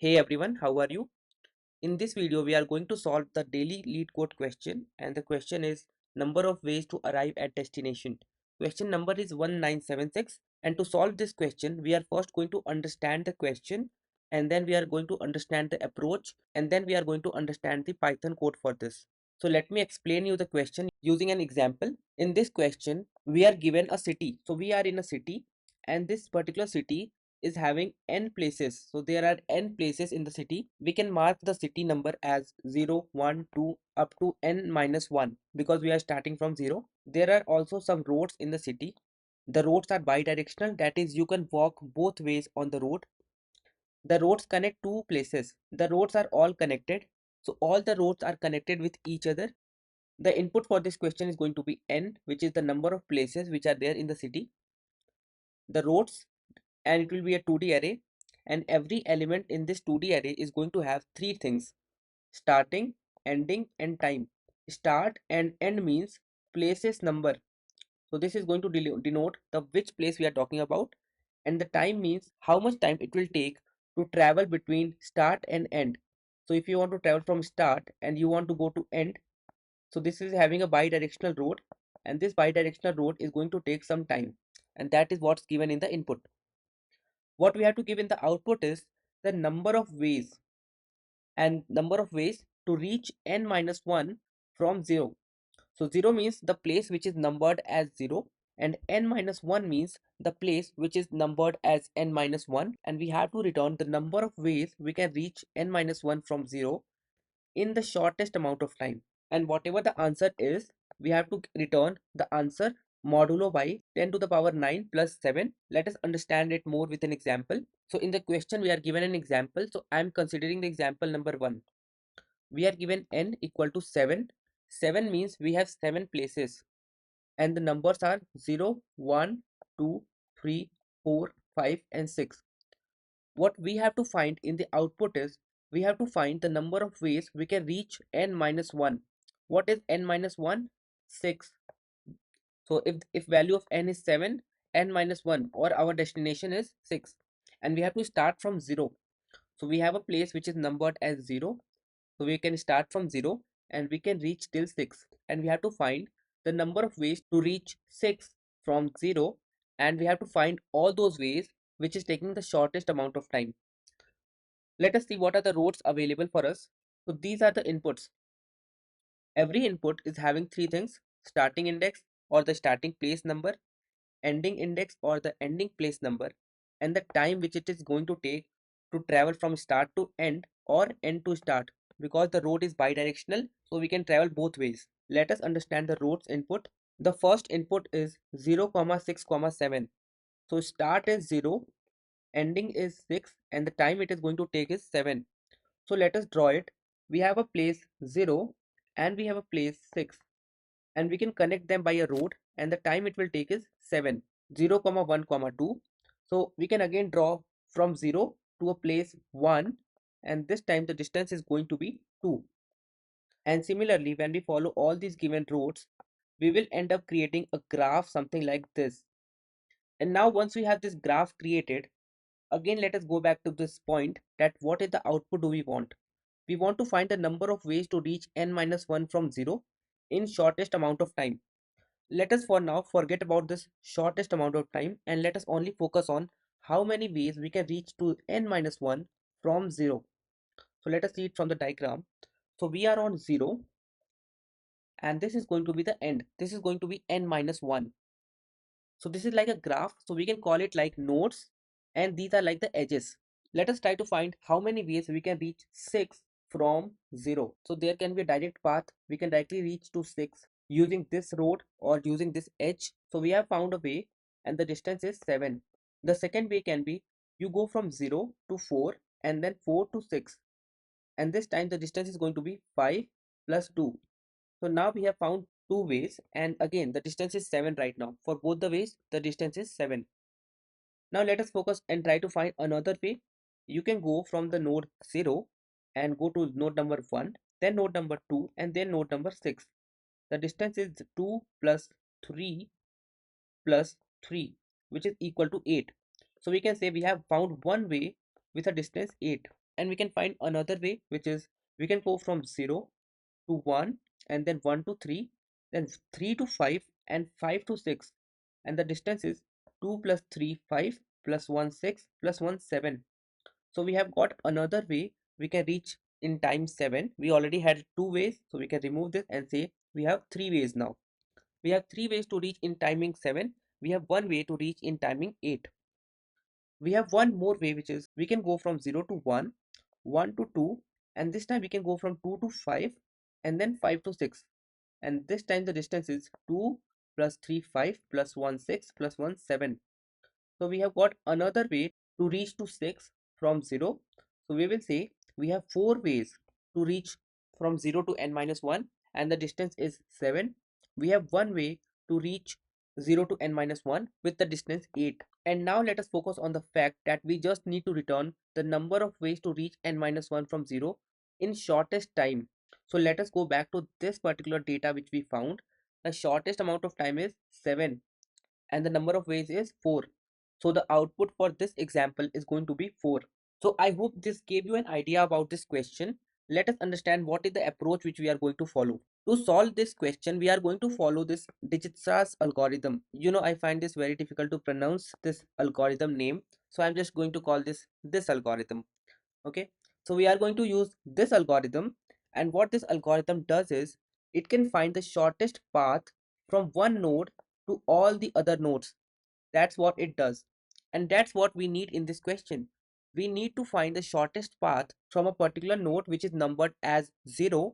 Hey everyone, how are you? In this video, we are going to solve the daily Leetcode question, and the question is number of ways to arrive at destination. Question number is 1976, and to solve this question, we are first going to understand the question, and then we are going to understand the approach, and then we are going to understand the Python code for this. So let me explain you the question using an example. In this question, we are given a city. So we are in a city, and this particular city is having n places. So there are n places in the city. We can mark the city number as 0, 1, 2 up to n minus 1 because we are starting from 0. There are also some roads in the city. The roads are bidirectional, that is you can walk both ways on the road. The roads connect two places. The roads are all connected. So all the roads are connected with each other. The input for this question is going to be n, which is the number of places which are there in the city. The roads, and it will be a 2D array, and every element in this 2D array is going to have three things: starting, ending, and time. Start and end means places number, so this is going to denote the which place we are talking about, and the time means how much time it will take to travel between start and end. So if you want to travel from start and you want to go to end, so this is having a bidirectional road, and this bidirectional road is going to take some time, and that is what's given in the input. What we have to give in the output is the number of ways, and number of ways to reach n minus 1 from 0. So 0 means the place which is numbered as 0, and n minus 1 means the place which is numbered as n minus 1, and we have to return the number of ways we can reach n minus 1 from 0 in the shortest amount of time. And whatever the answer is, we have to return the answer modulo by 10 to the power 9 plus 7. Let us understand it more with an example. So in the question we are given an example, so I am considering the example number 1. We are given n equal to 7. 7 means we have 7 places, and the numbers are 0, 1, 2, 3, 4, 5 and 6. What we have to find in the output is we have to find the number of ways we can reach n minus 1. What is n minus 1? 6. So if value of n is 7, n minus 1 or our destination is 6, and we have to start from 0. So we have a place which is numbered as 0. So we can start from 0 and we can reach till 6, and we have to find the number of ways to reach 6 from 0, and we have to find all those ways which is taking the shortest amount of time. Let us see what are the roads available for us. So these are the inputs. Every input is having three things: starting index or the starting place number, ending index or the ending place number, and the time which it is going to take to travel from start to end or end to start. Because the road is bidirectional, so we can travel both ways. Let us understand the road's input. The first input is 0, 6, 7. So start is 0, ending is 6, and the time it is going to take is 7. So let us draw it. We have a place 0 and we have a place 6, and we can connect them by a road, and the time it will take is 7. 0, 1, 2. So we can again draw from 0 to a place 1, and this time the distance is going to be 2. And similarly, when we follow all these given roads, we will end up creating a graph something like this. And now once we have this graph created, again let us go back to this point, that what is the output do we want? We want to find the number of ways to reach n minus 1 from 0 in shortest amount of time. Let us for now forget about this shortest amount of time, and let us only focus on how many ways we can reach to n minus 1 from 0. So let us see it from the diagram. So we are on 0, and this is going to be the end. This is going to be n minus 1. So this is like a graph, so we can call it like nodes, and these are like the edges. Let us try to find how many ways we can reach 6 from 0. So there can be a direct path. We can directly reach to 6 using this road or using this edge. So we have found a way, and the distance is 7. The second way can be you go from 0 to 4 and then 4 to 6, and this time the distance is going to be 5 plus 2. So now we have found two ways, and again the distance is 7 right now. For both the ways the distance is 7. Now let us focus and try to find another way. You can go from the node 0 and go to node number 1, then node number 2, and then node number 6. The distance is 2 plus 3 plus 3, which is equal to 8. So we can say we have found one way with a distance 8. And we can find another way, which is we can go from 0 to 1, and then 1 to 3, then 3 to 5, and 5 to 6. And the distance is 2 plus 3 5 plus 1 6 plus 1 7. So we have got another way we can reach in time 7. We already had two ways, so we can remove this and say we have three ways now. We have three ways to reach in timing 7. We have one way to reach in timing 8. We have one more way, which is we can go from 0 to 1, 1 to 2, and this time we can go from 2 to 5, and then 5 to 6. And this time the distance is 2 plus 3 5 plus 1 6 plus 1 7. So we have got another way to reach to 6 from 0. So we will say we have four ways to reach from 0 to n minus 1, and the distance is 7. We have one way to reach 0 to n minus 1 with the distance 8. And now let us focus on the fact that we just need to return the number of ways to reach n minus 1 from 0 in shortest time. So let us go back to this particular data which we found. The shortest amount of time is 7 and the number of ways is 4. So the output for this example is going to be 4. So I hope this gave you an idea about this question. Let us understand what is the approach which we are going to follow. To solve this question, we are going to follow this Dijkstra's algorithm. I find this very difficult to pronounce this algorithm name. So I'm just going to call this algorithm. Okay. So we are going to use this algorithm, and what this algorithm does is it can find the shortest path from one node to all the other nodes. That's what it does. And that's what we need in this question. We need to find the shortest path from a particular node which is numbered as 0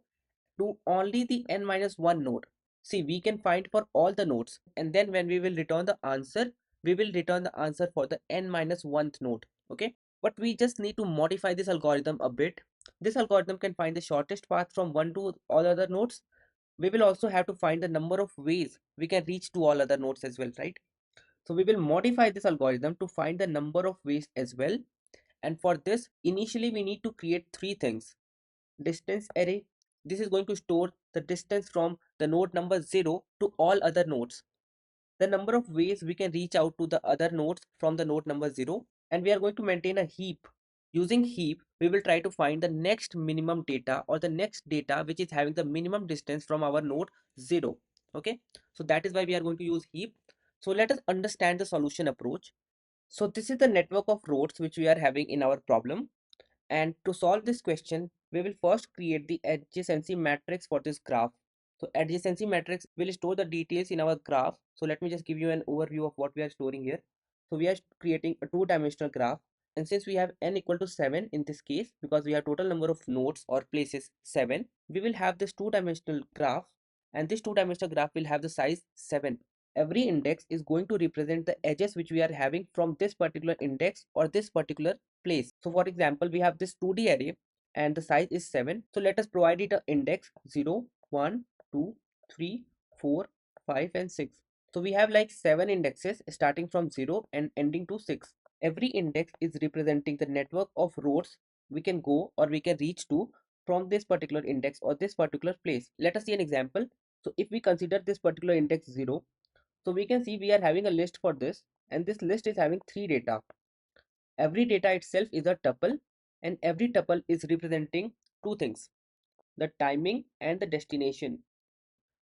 to only the n minus 1 node. See, we can find for all the nodes, and then when we will return the answer, we will return the answer for the n minus 1th node. Okay, but we just need to modify this algorithm a bit. This algorithm can find the shortest path from one to all other nodes. We will also have to find the number of ways we can reach to all other nodes as well, right? So we will modify this algorithm to find the number of ways as well. And for this, initially we need to create three things. Distance array. This is going to store the distance from the node number 0 to all other nodes. The number of ways we can reach out to the other nodes from the node number 0. And we are going to maintain a heap. Using heap, we will try to find the next minimum data or the next data which is having the minimum distance from our node 0. Okay, so that is why we are going to use heap. So let us understand the solution approach. So this is the network of roads which we are having in our problem. And to solve this question, we will first create the adjacency matrix for this graph. So adjacency matrix will store the details in our graph. So let me just give you an overview of what we are storing here. So we are creating a two-dimensional graph. And since we have n equal to 7 in this case, because we have total number of nodes or places 7, we will have this two-dimensional graph. And this two-dimensional graph will have the size 7. Every index is going to represent the edges which we are having from this particular index or this particular place. So for example, we have this 2D array and the size is 7. So let us provide it an index 0, 1, 2, 3, 4, 5 and 6. So we have like 7 indexes starting from 0 and ending to 6. Every index is representing the network of roads we can go or we can reach to from this particular index or this particular place. Let us see an example. So if we consider this particular index 0, so we can see we are having a list for this, and this list is having three data. Every data itself is a tuple, and every tuple is representing two things, the timing and the destination.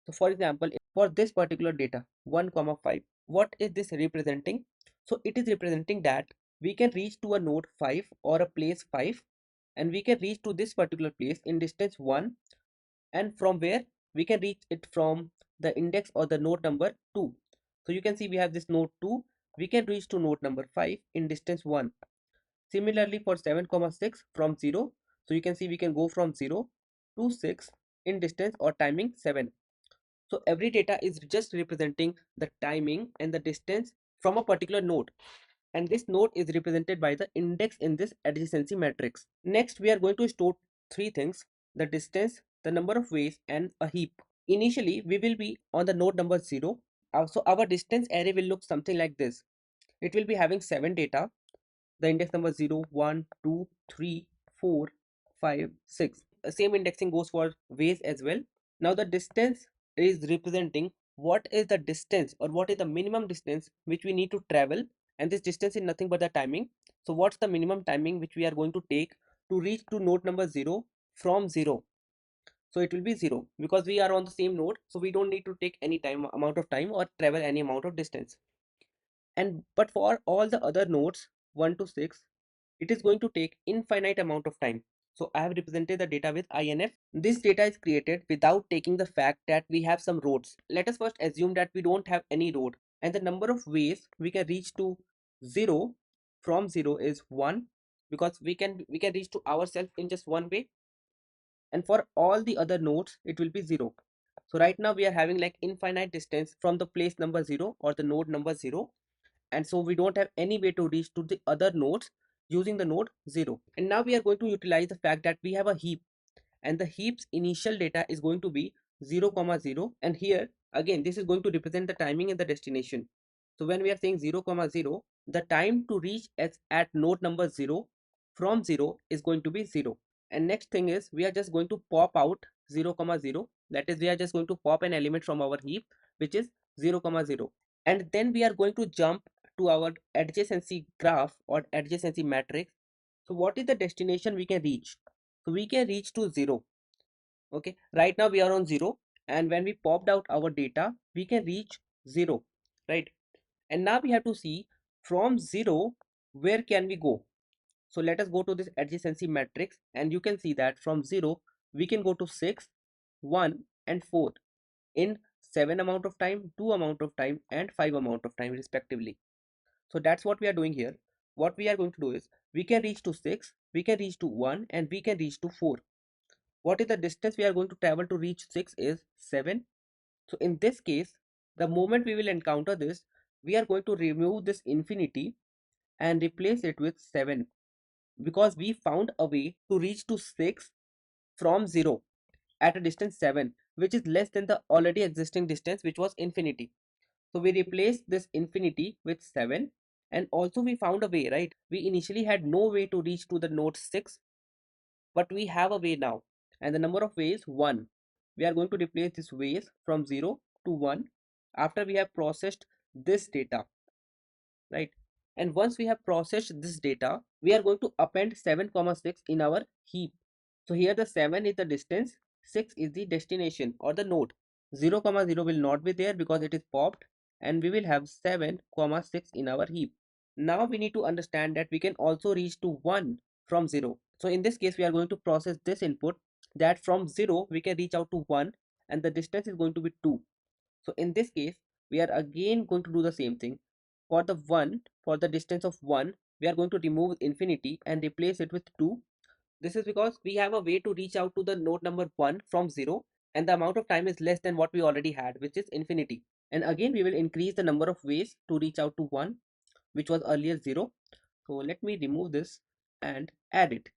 So for example, for this particular data 1 comma 5, what is this representing? So it is representing that we can reach to a node 5 or a place 5, and we can reach to this particular place in distance 1, and from where we can reach it from the index or the node number 2. So you can see we have this node 2, we can reach to node number 5 in distance 1. Similarly for 7 comma 6 from 0, so you can see we can go from 0 to 6 in distance or timing 7. So every data is just representing the timing and the distance from a particular node, and this node is represented by the index in this adjacency matrix. Next, we are going to store three things: the distance, the number of ways, and a heap. Initially, we will be on the node number 0. So our distance array will look something like this. It will be having 7 data, the index number 0, 1, 2, 3, 4, 5, 6. Same indexing goes for ways as well. Now the distance is representing what is the distance or what is the minimum distance which we need to travel, and this distance is nothing but the timing. So what's the minimum timing which we are going to take to reach to node number 0 from 0. So it will be 0 because we are on the same node, so we don't need to take any amount of time or travel any amount of distance. And but for all the other nodes 1 to 6, it is going to take infinite amount of time. So I have represented the data with INF. This data is created without taking the fact that we have some roads. Let us first assume that we don't have any road, and the number of ways we can reach to 0 from 0 is 1, because we can reach to ourselves in just one way, and for all the other nodes it will be 0. So right now we are having like infinite distance from the place number 0 or the node number 0, and so we don't have any way to reach to the other nodes using the node 0. And now we are going to utilize the fact that we have a heap, and the heap's initial data is going to be 0 comma 0, and here again this is going to represent the timing and the destination. So when we are saying 0 comma 0, the time to reach at node number 0 from 0 is going to be 0. And next thing is we are just going to pop out 0 comma 0, that is we are just going to pop an element from our heap which is 0 comma 0, and then we are going to jump to our adjacency graph or adjacency matrix. So what is the destination we can reach? So we can reach to 0. Okay, right now we are on 0, and when we popped out our data we can reach 0, right? And now we have to see from 0 where can we go. So let us go to this adjacency matrix, and you can see that from 0 we can go to 6, 1 and 4 in 7 amount of time, 2 amount of time and 5 amount of time respectively. So that's what we are doing here. What we are going to do is we can reach to 6, we can reach to 1 and we can reach to 4. What is the distance we are going to travel to reach 6 is 7. So in this case, the moment we will encounter this, we are going to remove this infinity and replace it with 7, because we found a way to reach to 6 from 0 at a distance 7, which is less than the already existing distance, which was infinity. So we replaced this infinity with 7, and also we found a way, right? We initially had no way to reach to the node 6, but we have a way now, and the number of ways 1. We are going to replace this ways from 0 to 1 after we have processed this data, right? And once we have processed this data, we are going to append 7 comma 6 in our heap. So here the 7 is the distance, 6 is the destination or the node. 0 comma 0 will not be there because it is popped, and we will have 7 comma 6 in our heap. Now we need to understand that we can also reach to 1 from 0. So in this case we are going to process this input, that from 0 we can reach out to 1, and the distance is going to be 2. So in this case we are again going to do the same thing. For the 1, for the distance of 1, we are going to remove infinity and replace it with 2. This is because we have a way to reach out to the node number 1 from 0, and the amount of time is less than what we already had, which is infinity. And again we will increase the number of ways to reach out to 1, which was earlier 0. So let me remove this and add it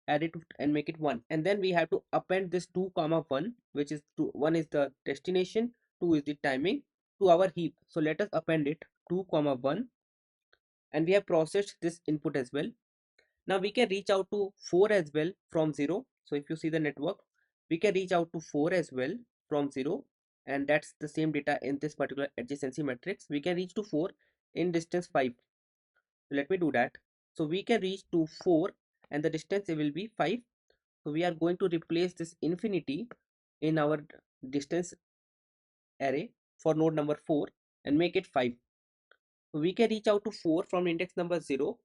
and make it 1, and then we have to append this 2 comma 1, which is 2. 1 is the destination, 2 is the timing, to our heap. So let us append it 2 comma 1, and we have processed this input as well. Now we can reach out to 4 as well from 0. So if you see the network, we can reach out to 4 as well from 0, and that's the same data in this particular adjacency matrix. We can reach to 4 in distance 5. So let me do that. So we can reach to 4 and the distance will be 5. So we are going to replace this infinity in our distance array for node number 4 and make it 5. So we can reach out to 4 from index number 0,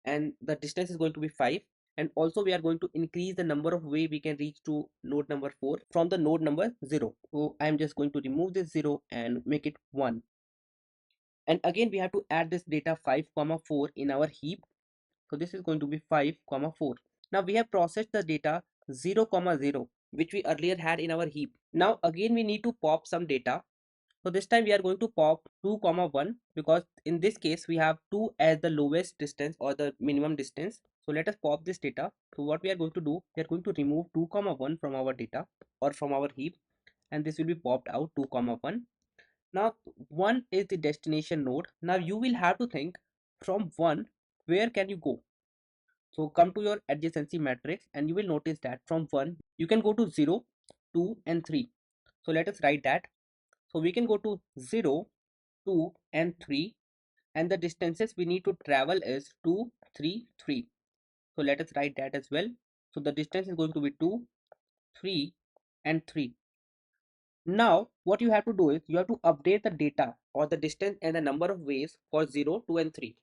and the distance is going to be 5. And also we are going to increase the number of way we can reach to node number 4 from the node number 0. So I am just going to remove this 0 and make it 1. And again we have to add this data 5 comma 4 in our heap. So this is going to be 5 comma 4. Now we have processed the data 0 comma 0, which we earlier had in our heap. Now again we need to pop some data. So this time we are going to pop 2 comma 1, because in this case we have 2 as the lowest distance or the minimum distance. So let us pop this data. So what we are going to do, we are going to remove 2 comma 1 from our data or from our heap, and this will be popped out 2 comma 1. Now 1 is the destination node. Now you will have to think, from 1 where can you go? So come to your adjacency matrix and you will notice that from 1 you can go to 0, 2 and 3. So let us write that. So we can go to 0, 2 and 3, and the distances we need to travel is 2, 3, 3. So let us write that as well. So the distance is going to be 2, 3 and 3. Now what you have to do is you have to update the data or the distance and the number of ways for 0, 2 and 3.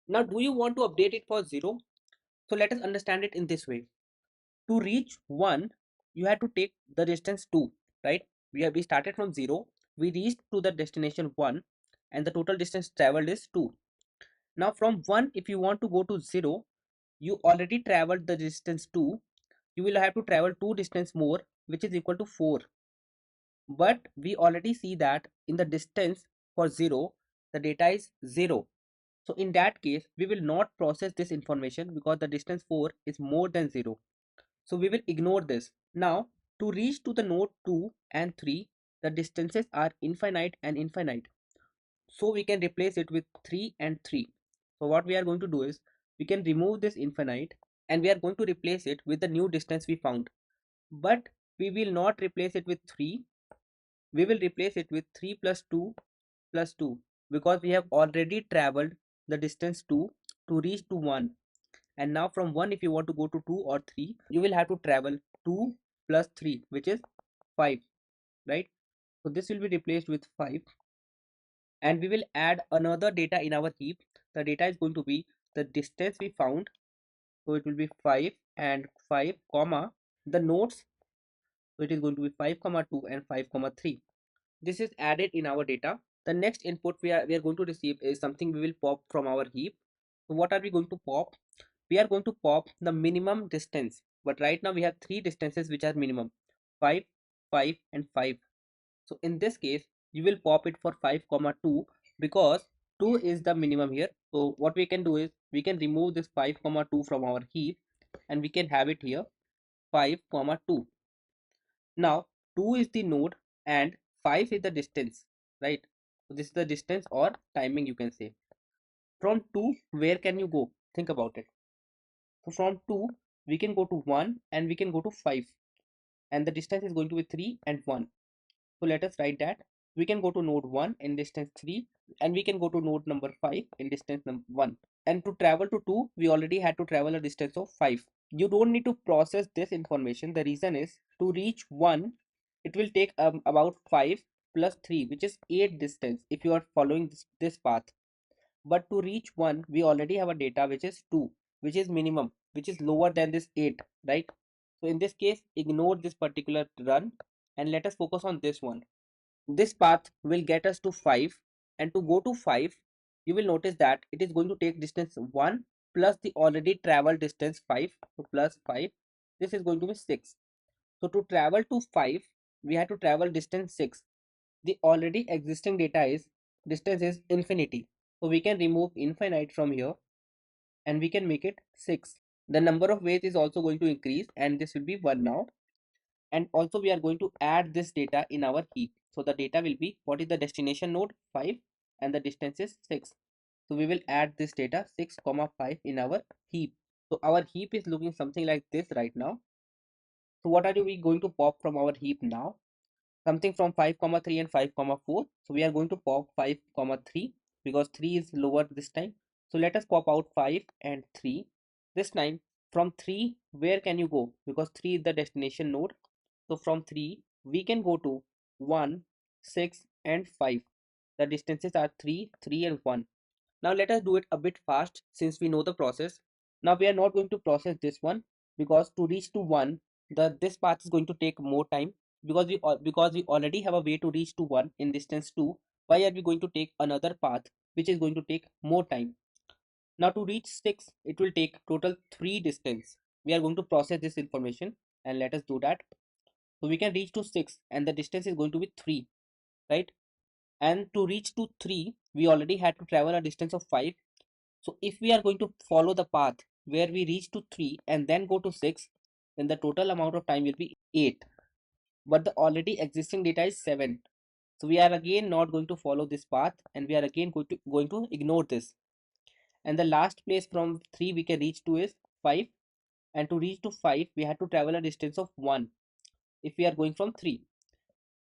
Now do you want to update it for 0? So let us understand it in this way. To reach 1, you have to take the distance 2, right? We started from 0, we reached to the destination 1 and the total distance traveled is 2. Now from 1, if you want to go to 0, you already traveled the distance 2. You will have to travel 2 distance more, which is equal to 4. But we already see that in the distance for 0, the data is 0. So in that case, we will not process this information because the distance 4 is more than 0. So we will ignore this. Now to reach to the node 2 and 3, the distances are infinite and infinite. So we can replace it with 3 and 3. So what we are going to do is we can remove this infinite and we are going to replace it with the new distance we found. But we will not replace it with 3. We will replace it with 3 plus 2 because we have already traveled the distance 2 to reach to 1. And now from 1, if you want to go to 2 or 3, you will have to travel 2 plus 3, which is 5, right? So this will be replaced with 5. And we will add another data in our heap. The data is going to be the distance we found. So it will be 5 and 5 comma the nodes. So it is going to be 5 comma 2 and 5 comma 3. This is added in our data. The next input we are going to receive is something we will pop from our heap. So what are we going to pop? We are going to pop the minimum distance. But right now we have three distances which are minimum: 5, 5 and 5. So in this case, you will pop it for 5 comma 2 because 2 is the minimum here. So what we can do is we can remove this 5 comma 2 from our heap and we can have it here 5 comma 2. Now 2 is the node and 5 is the distance, right? So this is the distance or timing, you can say. From 2, where can you go? Think about it. So from 2, we can go to 1 and we can go to 5, and the distance is going to be 3 and 1. So let us write that. We can go to node 1 in distance 3 and we can go to node number 5 in distance 1. And to travel to 2, we already had to travel a distance of 5. You don't need to process this information. The reason is to reach 1, it will take about 5 plus 3, which is 8 distance if you are following this path. But to reach 1, we already have a data which is 2, which is minimum, which is lower than this 8, right? So in this case, ignore this particular run and let us focus on this one. This path will get us to 5, and to go to 5, you will notice that it is going to take distance 1 plus the already traveled distance 5. So plus 5, this is going to be 6. So to travel to 5, we have to travel distance 6. The already existing data is distance is infinity. So we can remove infinite from here and we can make it 6. The number of ways is also going to increase and this will be 1 now. And also we are going to add this data in our heap. So the data will be, what is the destination node? 5 and the distance is 6. So we will add this data 6 comma 5 in our heap. So our heap is looking something like this right now. So what are we going to pop from our heap now? Something from 5 comma 3 and 5 comma 4. So we are going to pop 5 comma 3 because 3 is lower this time. So let us pop out 5 and 3. This time from 3, where can you go? Because 3 is the destination node. So from 3, we can go to 1, 6 and 5. The distances are 3, 3 and 1. Now let us do it a bit fast since we know the process. Now we are not going to process this one because to reach to 1, this path is going to take more time because we already have a way to reach to 1 in distance 2. Why are we going to take another path which is going to take more time? Now to reach 6, it will take total 3 distance. We are going to process this information and let us do that. So we can reach to 6 and the distance is going to be 3, right? And to reach to 3, we already had to travel a distance of 5. So if we are going to follow the path where we reach to 3 and then go to 6, then the total amount of time will be 8. But the already existing data is 7. So we are again not going to follow this path and we are again going to ignore this. And the last place from 3 we can reach to is 5. And to reach to 5, we had to travel a distance of 1 if we are going from 3.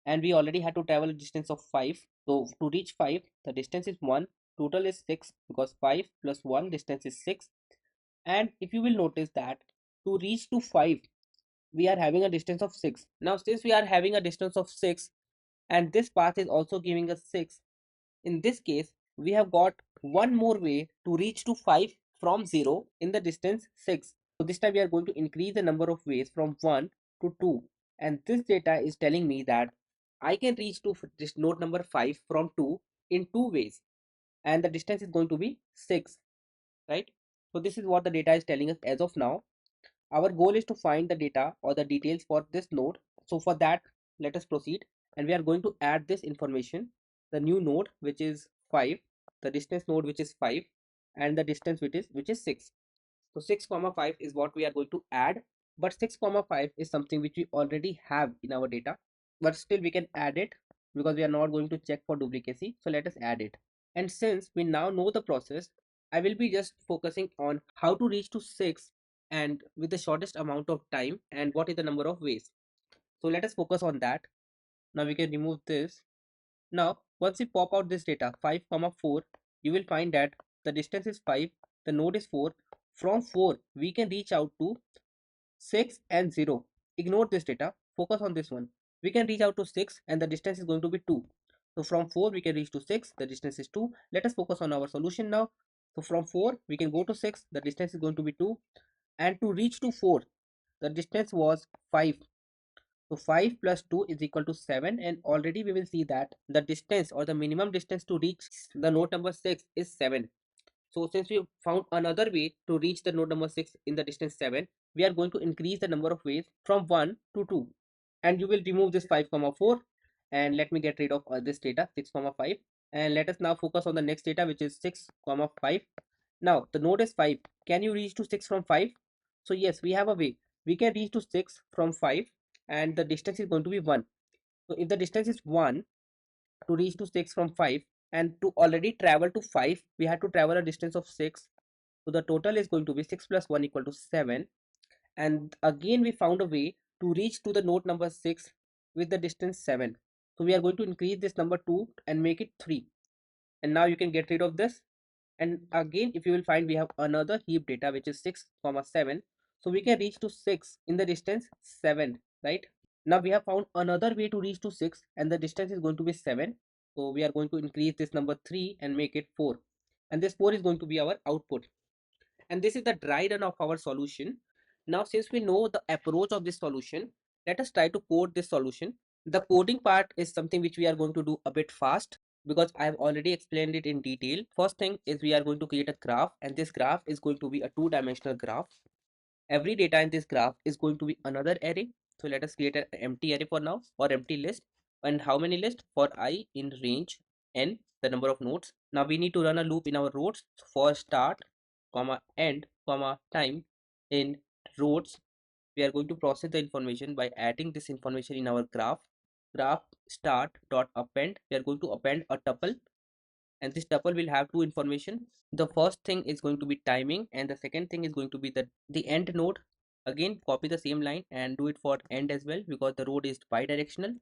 And we already had to travel a distance of 5. So to reach 5, the distance is 1. Total is 6 because 5 plus 1 distance is 6. And if you will notice that to reach to 5, we are having a distance of 6. Now since we are having a distance of 6 and this path is also giving us 6, in this case we have got one more way to reach to 5 from 0 in the distance 6. So this time we are going to increase the number of ways from 1 to 2, and this data is telling me that I can reach to this node number 5 from 2 in two ways, and the distance is going to be 6, right? So this is what the data is telling us as of now. Our goal is to find the data or the details for this node. So for that, let us proceed, and we are going to add this information, the new node which is 5, the distance node which is 5, and the distance which is 6. So 6 comma 5 is what we are going to add, but 6 comma 5 is something which we already have in our data, but still we can add it because we are not going to check for duplicacy. So let us add it. And since we now know the process, I will be just focusing on how to reach to 6 and with the shortest amount of time and what is the number of ways. So let us focus on that. Now we can remove this. Now once we pop out this data 5 comma 4, you will find that the distance is 5, the node is 4. From 4 we can reach out to 6 and 0. Ignore this data, focus on this one. We can reach out to 6 and the distance is going to be 2. So from 4 we can reach to 6, the distance is 2. Let us focus on our solution now. So from 4 we can go to 6, the distance is going to be 2, and to reach to 4 the distance was 5. So 5 plus 2 is equal to 7, and already we will see that the distance or the minimum distance to reach the node number 6 is 7. So since we found another way to reach the node number 6 in the distance 7, we are going to increase the number of ways from 1 to 2. And you will remove this 5 comma 4, and let me get rid of this data 6 comma 5, and let us now focus on the next data which is 6 comma 5. Now the node is 5. Can you reach to 6 from 5? So yes, we have a way. We can reach to 6 from 5, and the distance is going to be 1. So if the distance is 1, to reach to 6 from 5, and to already travel to 5 we had to travel a distance of 6, so the total is going to be 6 plus 1 equal to 7. And again we found a way to reach to the node number 6 with the distance 7, so we are going to increase this number 2 and make it 3, and now you can get rid of this. And again if you will find, we have another heap data which is 6 comma 7, so we can reach to 6 in the distance 7, right? Now we have found another way to reach to 6 and the distance is going to be 7. So we are going to increase this number 3 and make it 4. And this 4 is going to be our output. And this is the dry run of our solution. Now since we know the approach of this solution, let us try to code this solution. The coding part is something which we are going to do a bit fast because I have already explained it in detail. First thing is we are going to create a graph, and this graph is going to be a two-dimensional graph. Every data in this graph is going to be another array. So let us create an empty array for now, or empty list. And how many list? For I in range n, the number of nodes. Now we need to run a loop in our rows. For start comma end comma time in rows, we are going to process the information by adding this information in our graph start dot append. We are going to append a tuple, and this tuple will have two information. The first thing is going to be timing, and the second thing is going to be the end node. Again copy the same line and do it for end as well, because the road is bidirectional.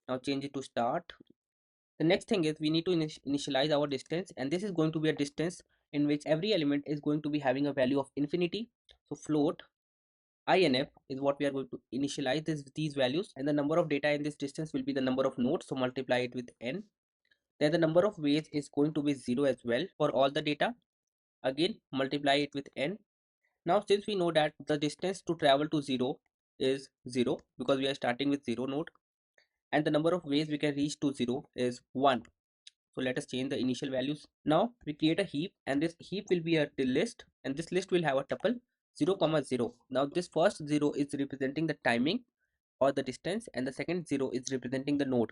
Now change it to start. The next thing is we need to initialize our distance, and this is going to be a distance in which every element is going to be having a value of infinity. So float inf is what we are going to initialize these values, and the number of data in this distance will be the number of nodes, so multiply it with n. Then the number of ways is going to be 0 as well for all the data. Again multiply it with n. Now since we know that the distance to travel to 0 is 0 because we are starting with 0 node, and the number of ways we can reach to 0 is 1, so let us change the initial values. Now we create a heap, and this heap will be a list, and this list will have a tuple 0 comma 0. Now this first 0 is representing the timing or the distance, and the second 0 is representing the node.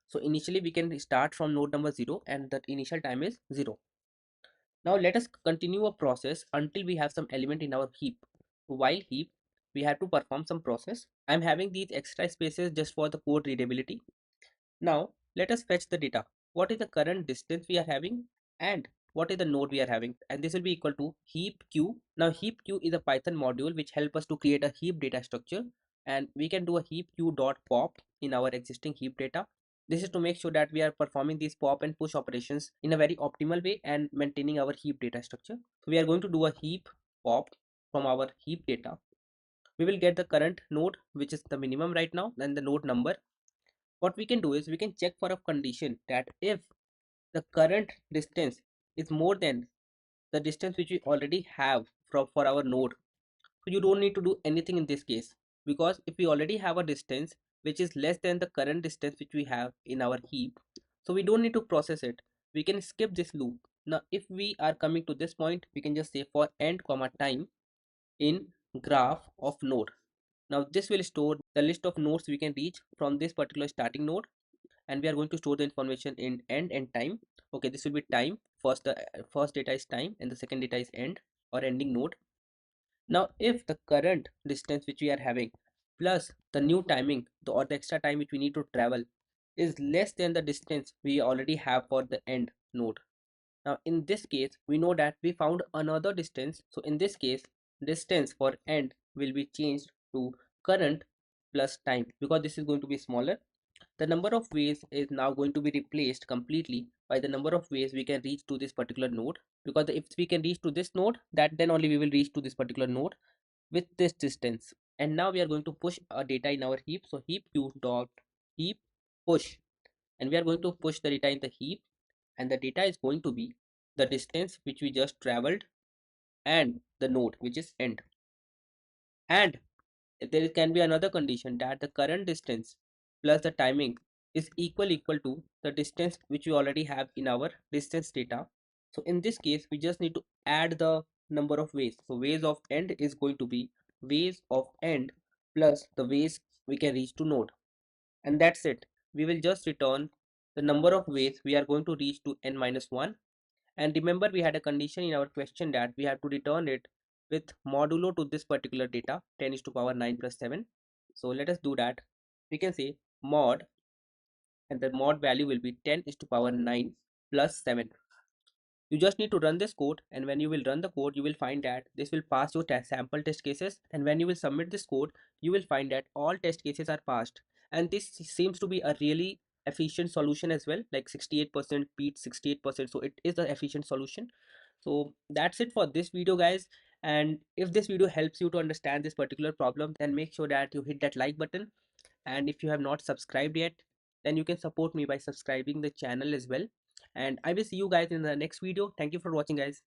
So initially we can start from node number 0, and the initial time is 0. Now let us continue a process until we have some element in our heap. While heap, we have to perform some process. I'm having these extra spaces just for the code readability. Now let us fetch the data. What is the current distance we are having, and what is the node we are having, and this will be equal to heap q. Now heap q is a Python module which help us to create a heap data structure, and we can do a heap q dot pop in our existing heap data. This is to make sure that we are performing these pop and push operations in a very optimal way and maintaining our heap data structure. So we are going to do a heap pop from our heap data, we will get the current node, which is the minimum right now, and the node number. What we can do is we can check for a condition that if the current distance is more than the distance which we already have for our node. So you don't need to do anything in this case, because if we already have a distance which is less than the current distance which we have in our heap, so we don't need to process it. We can skip this loop. Now if we are coming to this point, we can just say for end comma time in graph of node. Now this will store the list of nodes we can reach from this particular starting node, and we are going to store the information in end and time. Okay, this will be time. First the first data is time and the second data is end or ending node. Now if the current distance which we are having plus the new timing or the extra time which we need to travel is less than the distance we already have for the end node. Now in this case we know that we found another distance, so in this case distance for end will be changed to current plus time, because this is going to be smaller. The number of ways is now going to be replaced completely by the number of ways we can reach to this particular node, because if we can reach to this node, that then only we will reach to this particular node with this distance. And now we are going to push our data in our heap. So heap q dot heap push, and we are going to push the data in the heap, and the data is going to be the distance which we just traveled and the node which is end. And there can be another condition that the current distance plus the timing is equal to the distance which we already have in our distance data. So in this case we just need to add the number of ways. So ways of end is going to be ways of end plus the ways we can reach to node, and that's it. We will just return the number of ways we are going to reach to n minus 1. And remember, we had a condition in our question that we have to return it with modulo to this particular data 10 is to power 9 plus 7. So let us do that. We can say mod, and the mod value will be 10 is to power 9 plus 7. You just need to run this code, and when you will run the code you will find that this will pass your sample test cases, and when you will submit this code you will find that all test cases are passed. And this seems to be a really efficient solution as well, like 68% beat 68%, so it is an efficient solution. So that's it for this video, guys. And if this video helps you to understand this particular problem, then make sure that you hit that like button. And if you have not subscribed yet, then you can support me by subscribing the channel as well. And I will see you guys in the next video. Thank you for watching, guys.